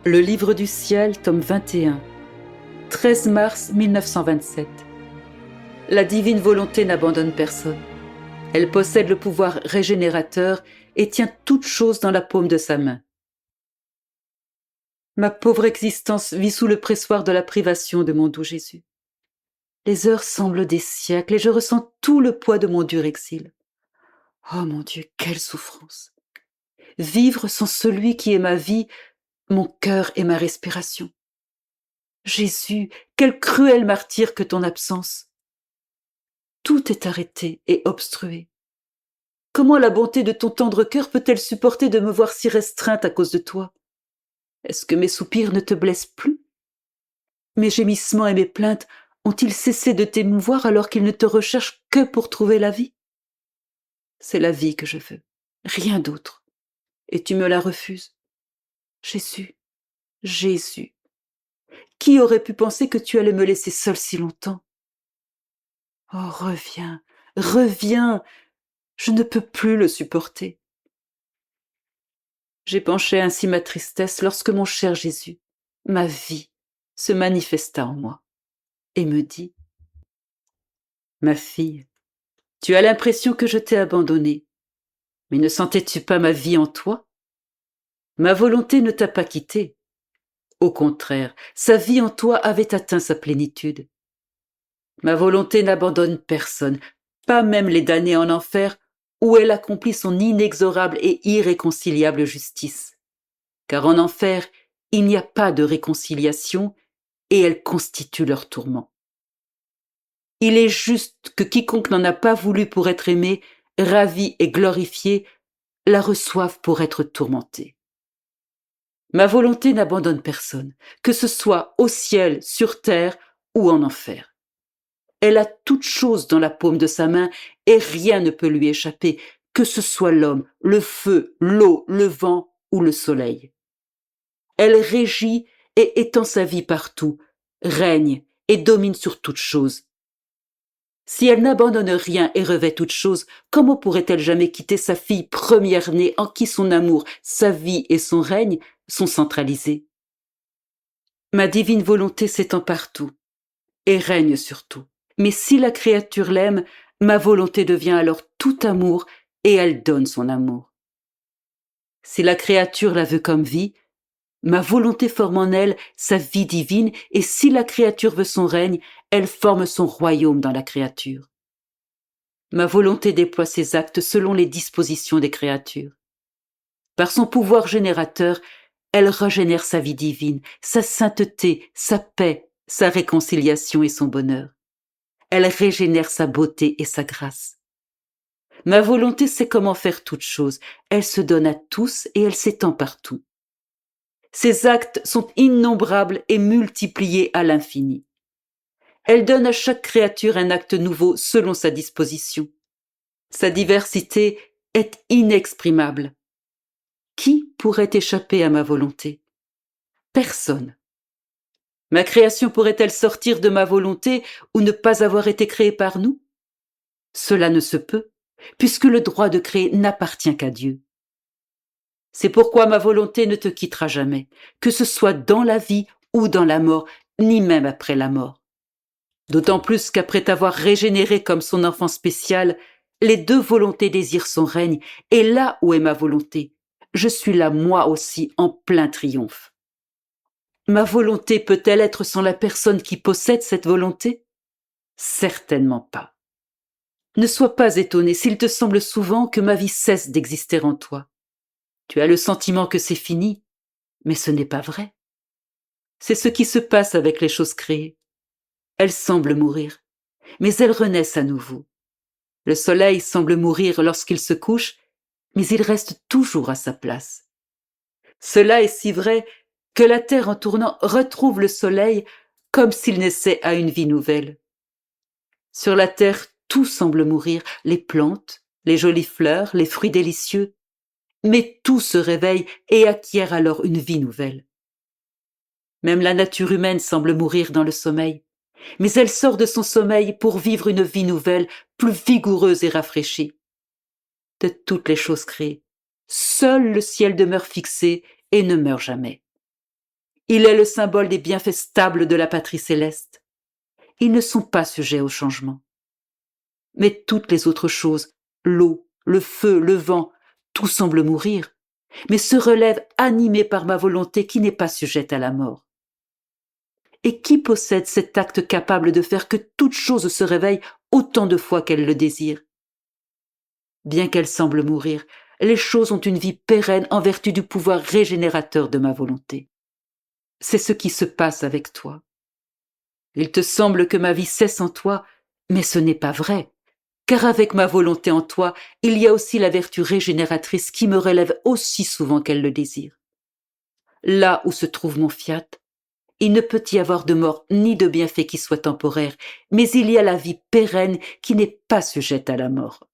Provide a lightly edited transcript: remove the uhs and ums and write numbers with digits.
Le livre du ciel, tome 21, 13 mars 1927. La divine volonté n'abandonne personne. Elle possède le pouvoir régénérateur et tient toute chose dans la paume de sa main. Ma pauvre existence vit sous le pressoir de la privation de mon doux Jésus. Les heures semblent des siècles et je ressens tout le poids de mon dur exil. Oh mon Dieu, quelle souffrance! Vivre sans celui qui est ma vie, mon cœur et ma respiration. Jésus, quel cruel martyre que ton absence! Tout est arrêté et obstrué. Comment la bonté de ton tendre cœur peut-elle supporter de me voir si restreinte à cause de toi? Est-ce que mes soupirs ne te blessent plus? Mes gémissements et mes plaintes ont-ils cessé de t'émouvoir alors qu'ils ne te recherchent que pour trouver la vie? C'est la vie que je veux, rien d'autre. Et tu me la refuses. Jésus, Jésus, qui aurait pu penser que tu allais me laisser seule si longtemps? Oh, reviens, reviens, je ne peux plus le supporter. J'épanchais ainsi ma tristesse lorsque mon cher Jésus, ma vie, se manifesta en moi et me dit: Ma fille, tu as l'impression que je t'ai abandonnée, mais ne sentais-tu pas ma vie en toi? Ma volonté ne t'a pas quittée. Au contraire, sa vie en toi avait atteint sa plénitude. Ma volonté n'abandonne personne, pas même les damnés en enfer, où elle accomplit son inexorable et irréconciliable justice. Car en enfer, il n'y a pas de réconciliation et elle constitue leur tourment. Il est juste que quiconque n'en a pas voulu pour être aimé, ravi et glorifié, la reçoive pour être tourmenté. Ma volonté n'abandonne personne, que ce soit au ciel, sur terre ou en enfer. Elle a toute chose dans la paume de sa main et rien ne peut lui échapper, que ce soit l'homme, le feu, l'eau, le vent ou le soleil. Elle régit et étend sa vie partout, règne et domine sur toute chose. Si elle n'abandonne rien et revêt toute chose, comment pourrait-elle jamais quitter sa fille première-née en qui son amour, sa vie et son règne sont centralisés? Ma divine volonté s'étend partout et règne sur tout. Mais si la créature l'aime, ma volonté devient alors tout amour et elle donne son amour. Si la créature la veut comme vie, ma volonté forme en elle sa vie divine et si la créature veut son règne, elle forme son royaume dans la créature. Ma volonté déploie ses actes selon les dispositions des créatures. Par son pouvoir générateur, elle régénère sa vie divine, sa sainteté, sa paix, sa réconciliation et son bonheur. Elle régénère sa beauté et sa grâce. Ma volonté sait comment faire toute chose. Elle se donne à tous et elle s'étend partout. Ses actes sont innombrables et multipliés à l'infini. Elle donne à chaque créature un acte nouveau selon sa disposition. Sa diversité est inexprimable. Qui pourrait échapper à ma volonté? Personne. Ma création pourrait-elle sortir de ma volonté ou ne pas avoir été créée par nous? Cela ne se peut, puisque le droit de créer n'appartient qu'à Dieu. C'est pourquoi ma volonté ne te quittera jamais, que ce soit dans la vie ou dans la mort, ni même après la mort. D'autant plus qu'après t'avoir régénéré comme son enfant spécial, les deux volontés désirent son règne, et là où est ma volonté, je suis là moi aussi en plein triomphe. Ma volonté peut-elle être sans la personne qui possède cette volonté? Certainement pas. Ne sois pas étonné s'il te semble souvent que ma vie cesse d'exister en toi. Tu as le sentiment que c'est fini, mais ce n'est pas vrai. C'est ce qui se passe avec les choses créées. Elles semblent mourir, mais elles renaissent à nouveau. Le soleil semble mourir lorsqu'il se couche, mais il reste toujours à sa place. Cela est si vrai que la terre en tournant retrouve le soleil comme s'il naissait à une vie nouvelle. Sur la terre, tout semble mourir, les plantes, les jolies fleurs, les fruits délicieux, mais tout se réveille et acquiert alors une vie nouvelle. Même la nature humaine semble mourir dans le sommeil, mais elle sort de son sommeil pour vivre une vie nouvelle, plus vigoureuse et rafraîchie. De toutes les choses créées, seul le ciel demeure fixé et ne meurt jamais. Il est le symbole des bienfaits stables de la patrie céleste. Ils ne sont pas sujets au changement. Mais toutes les autres choses, l'eau, le feu, le vent, tout semble mourir, mais se relève animé par ma volonté qui n'est pas sujette à la mort. Et qui possède cet acte capable de faire que toute chose se réveille autant de fois qu'elle le désire? Bien qu'elles semblent mourir, les choses ont une vie pérenne en vertu du pouvoir régénérateur de ma volonté. C'est ce qui se passe avec toi. Il te semble que ma vie cesse en toi, mais ce n'est pas vrai, car avec ma volonté en toi, il y a aussi la vertu régénératrice qui me relève aussi souvent qu'elle le désire. Là où se trouve mon fiat, il ne peut y avoir de mort ni de bienfait qui soit temporaire, mais il y a la vie pérenne qui n'est pas sujette à la mort.